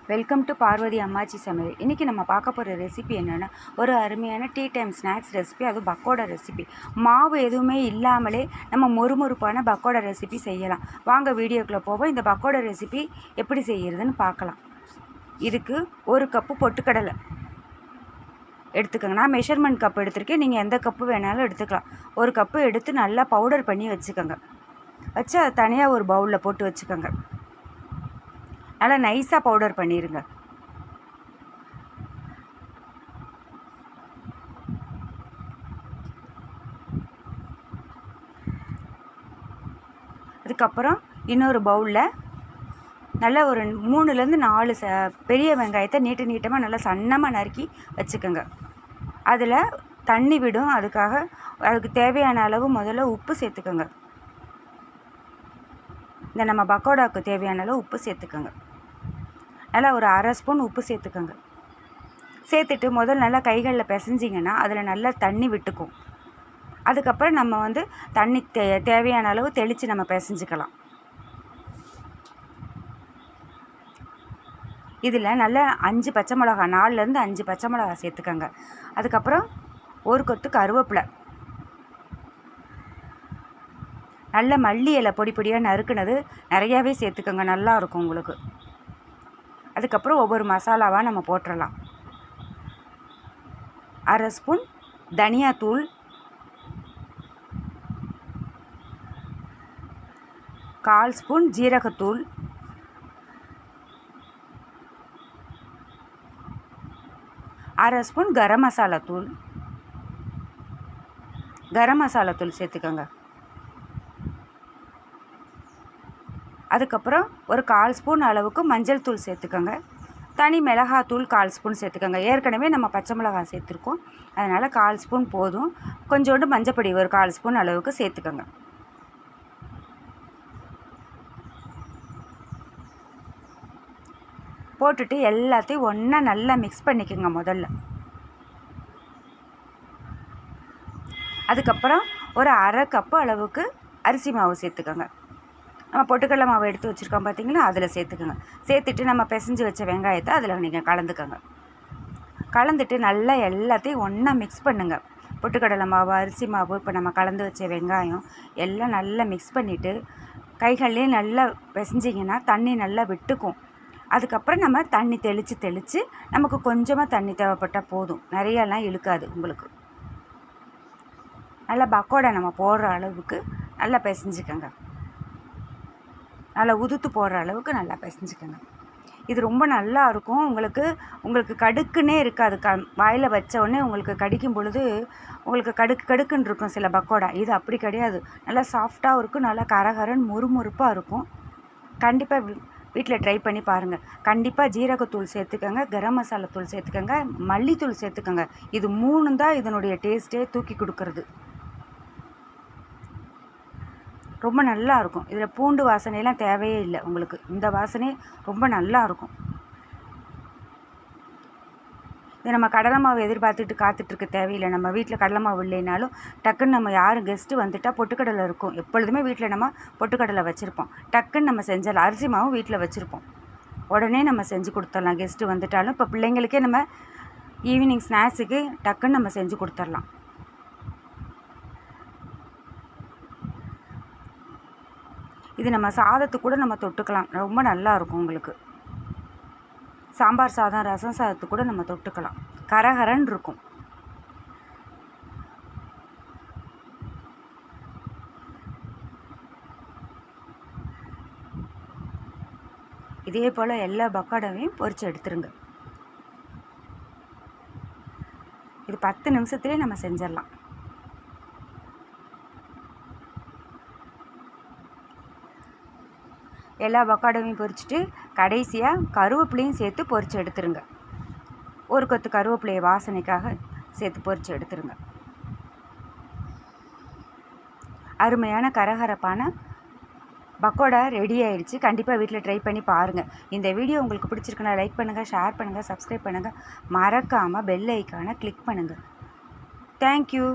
Welcome to Parvati அம்மாச்சி சமையல். இன்றைக்கி நம்ம பார்க்க போகிற ரெசிபி என்னென்னா, ஒரு அருமையான டீ டைம் ஸ்நாக்ஸ் ரெசிபி, அதுவும் பக்கோடா ரெசிபி. மாவு எதுவுமே இல்லாமலே நம்ம மொறுமொறுப்பான பக்கோடா ரெசிபி செய்யலாம். வாங்க வீடியோக்குள்ளே போவோம். இந்த பக்கோடா ரெசிபி எப்படி செய்கிறதுன்னு பார்க்கலாம். இதுக்கு ஒரு கப்பு பொட்டுக்கடலை எடுத்துக்கோங்க. நான் மெஷர்மெண்ட் கப் எடுத்திருக்கேன், நீங்கள் எந்த கப்பு வேணாலும் எடுத்துக்கலாம். ஒரு கப்பு எடுத்து நல்லா பவுடர் பண்ணி வச்சுக்கோங்க. வச்சு அதை தனியாக ஒரு பவுலில் போட்டு வச்சுக்கோங்க. நல்லா நைஸாக பவுடர் பண்ணிடுங்க. அதுக்கப்புறம் இன்னொரு பவுலில் நல்லா ஒரு 3லேருந்து 4 பெரிய வெங்காயத்தை நீட்டமாக நல்லா சன்னமாக நறுக்கி வச்சுக்கோங்க. அதில் தண்ணி விடும். அதுக்கு தேவையான அளவு முதல்ல உப்பு சேர்த்துக்கோங்க. இந்த நம்ம பக்கோடாவுக்கு தேவையான அளவு உப்பு சேர்த்துக்கோங்க. நல்லா ஒரு 1/2 ஸ்பூன் உப்பு சேர்த்துக்கோங்க. சேர்த்துட்டு முதல்ல நல்லா கைகளில் பிசைஞ்சிங்கன்னா அதில் நல்லா தண்ணி விட்டுக்கும். அதுக்கப்புறம் நம்ம தண்ணி தேவையான அளவு தெளித்து நம்ம பிசைஞ்சிக்கலாம். இதில் நல்லா 5 பச்சை மிளகா, 4லேருந்து 5 பச்சை மிளகா சேர்த்துக்கோங்க. அதுக்கப்புறம் ஒரு கொத்து கருவேப்பிலை, நல்ல மல்லி இலை பொடியாக நறுக்குனது நிறையாவே சேர்த்துக்கோங்க, நல்லாயிருக்கும் உங்களுக்கு. அதுக்கப்புறம் ஒவ்வொரு மசாலாவாக நம்ம போட்டுடலாம். 1/2 ஸ்பூன் தனியாத்தூள், 1/4 ஸ்பூன் ஜீரகத்தூள், 1/2 ஸ்பூன் கரம் மசாலாத்தூள் சேர்த்துக்கோங்க. அதுக்கப்புறம் ஒரு 1/4 ஸ்பூன் அளவுக்கு மஞ்சள் தூள் சேர்த்துக்கோங்க. தனி மிளகாத்தூள் 1/4 ஸ்பூன் சேர்த்துக்கோங்க. ஏற்கனவே நம்ம பச்சை மிளகாய் சேர்த்துருக்கோம், அதனால் 1/4 ஸ்பூன் போதும். கொஞ்சோண்டு மஞ்சப்பொடி ஒரு 1/4 ஸ்பூன் அளவுக்கு சேர்த்துக்கோங்க. போட்டுட்டு எல்லாத்தையும் ஒன்றா நல்லா மிக்ஸ் பண்ணிக்கோங்க முதல்ல. அதுக்கப்புறம் ஒரு 1/2 கப்பு அளவுக்கு அரிசி மாவு சேர்த்துக்கோங்க. நம்ம பொட்டுக்கடலை மாவு எடுத்து வச்சுருக்கோம் பார்த்தீங்களா, அதில் சேர்த்துக்கோங்க. சேர்த்துட்டு நம்ம பிசைஞ்சு வச்ச வெங்காயத்தை அதில் நீங்கள் கலந்துக்கோங்க. கலந்துட்டு நல்லா எல்லாத்தையும் ஒன்றா மிக்ஸ் பண்ணுங்கள். பொட்டுக்கடலை மாவு, அரிசி மாவு, இப்போ நம்ம கலந்து வச்ச வெங்காயம் எல்லாம் நல்லா மிக்ஸ் பண்ணிவிட்டு கைகள்லேயே நல்லா பிசைஞ்சிங்கன்னா தண்ணி நல்லா விட்டுக்கும். அதுக்கப்புறம் நம்ம தண்ணி தெளித்து நமக்கு கொஞ்சமாக தண்ணி தேவைப்பட்டால் போதும், நிறையெல்லாம் இழுக்காது உங்களுக்கு. நல்லா பக்கோடா நம்ம போடுற அளவுக்கு நல்லா பிசைஞ்சிக்கோங்க. நல்லா உதுத்து போடுற அளவுக்கு நல்லா பிசைஞ்சிக்கோங்க. இது ரொம்ப நல்லா இருக்கும். உங்களுக்கு கடுக்குன்னே இருக்காது. வாயில் வச்ச உடனே உங்களுக்கு கடிக்கும் பொழுது உங்களுக்கு கடுக்குன்னு இருக்கும் சில பக்கோடா. இது அப்படி கிடையாது. நல்லா சாஃப்டாகவும் இருக்கும், நல்லா கரகரன்னு முறுமுறுப்பாக இருக்கும். கண்டிப்பாக வீட்டில் ட்ரை பண்ணி பாருங்கள். கண்டிப்பாக ஜீரகத்தூள் சேர்த்துக்கோங்க, கரம் மசாலா தூள் சேர்த்துக்கோங்க, மல்லித்தூள் சேர்த்துக்கோங்க. இது 3 தான் இதனுடைய டேஸ்ட்டே தூக்கி கொடுக்கறது. ரொம்ப நல்லா இருக்கும். இதில் பூண்டு வாசனையெல்லாம் தேவையே இல்லை உங்களுக்கு. இந்த வாசனை ரொம்ப நல்லா இருக்கும். இது நம்ம கடலை மாவு எதிர்பார்த்துட்டு காத்துட்ருக்க தேவையில்லை. நம்ம வீட்டில் கடலை மாவு இல்லைனாலும் டக்குன்னு நம்ம யாரும் கெஸ்ட்டு வந்துட்டால் பொட்டுக்கடலை இருக்கும். எப்பொழுதுமே வீட்டில் நம்ம பொட்டுக்கடலை வச்சுருப்போம். டக்குன்னு நம்ம செஞ்சிடலாம். அரிசி மாவும் வீட்டில் வச்சுருப்போம், உடனே நம்ம செஞ்சு கொடுத்துடலாம். கெஸ்ட்டு வந்துட்டாலும் இப்போ பிள்ளைங்களுக்கே நம்ம ஈவினிங் ஸ்நாக்ஸுக்கு டக்குன்னு நம்ம செஞ்சு கொடுத்துடலாம். இது நம்ம சாதத்துக்கு கூட நம்ம தொட்டுக்கலாம், ரொம்ப நல்லா இருக்கும் உங்களுக்கு. சாம்பார் சாதம், ரசம் சாதத்துக்கு கூட நம்ம தொட்டுக்கலாம், கரகரன்னு இருக்கும். இதே போல் எல்லா பக்கோடாவையும் பொரித்து எடுத்துருங்க. இது 10 நிமிஷத்துலேயே நம்ம செஞ்சிடலாம். எல்லா பக்கோடாவையும் பொரிச்சிட்டு கடைசியாக கருவேப்பிலையும் சேர்த்து பொரித்து எடுத்துருங்க. ஒரு கொத்து கருவேப்பிலையை வாசனைக்காக சேர்த்து பொரித்து எடுத்துருங்க. அருமையான கரகரப்பான பக்கோடா ரெடி ஆகிடுச்சு. கண்டிப்பாக வீட்டில் ட்ரை பண்ணி பாருங்கள். இந்த வீடியோ உங்களுக்கு பிடிச்சிருக்குன்னா லைக் பண்ணுங்கள், ஷேர் பண்ணுங்கள், சப்ஸ்கிரைப் பண்ணுங்கள். மறக்காமல் பெல் ஐக்கானை கிளிக் பண்ணுங்கள். தேங்க்யூ.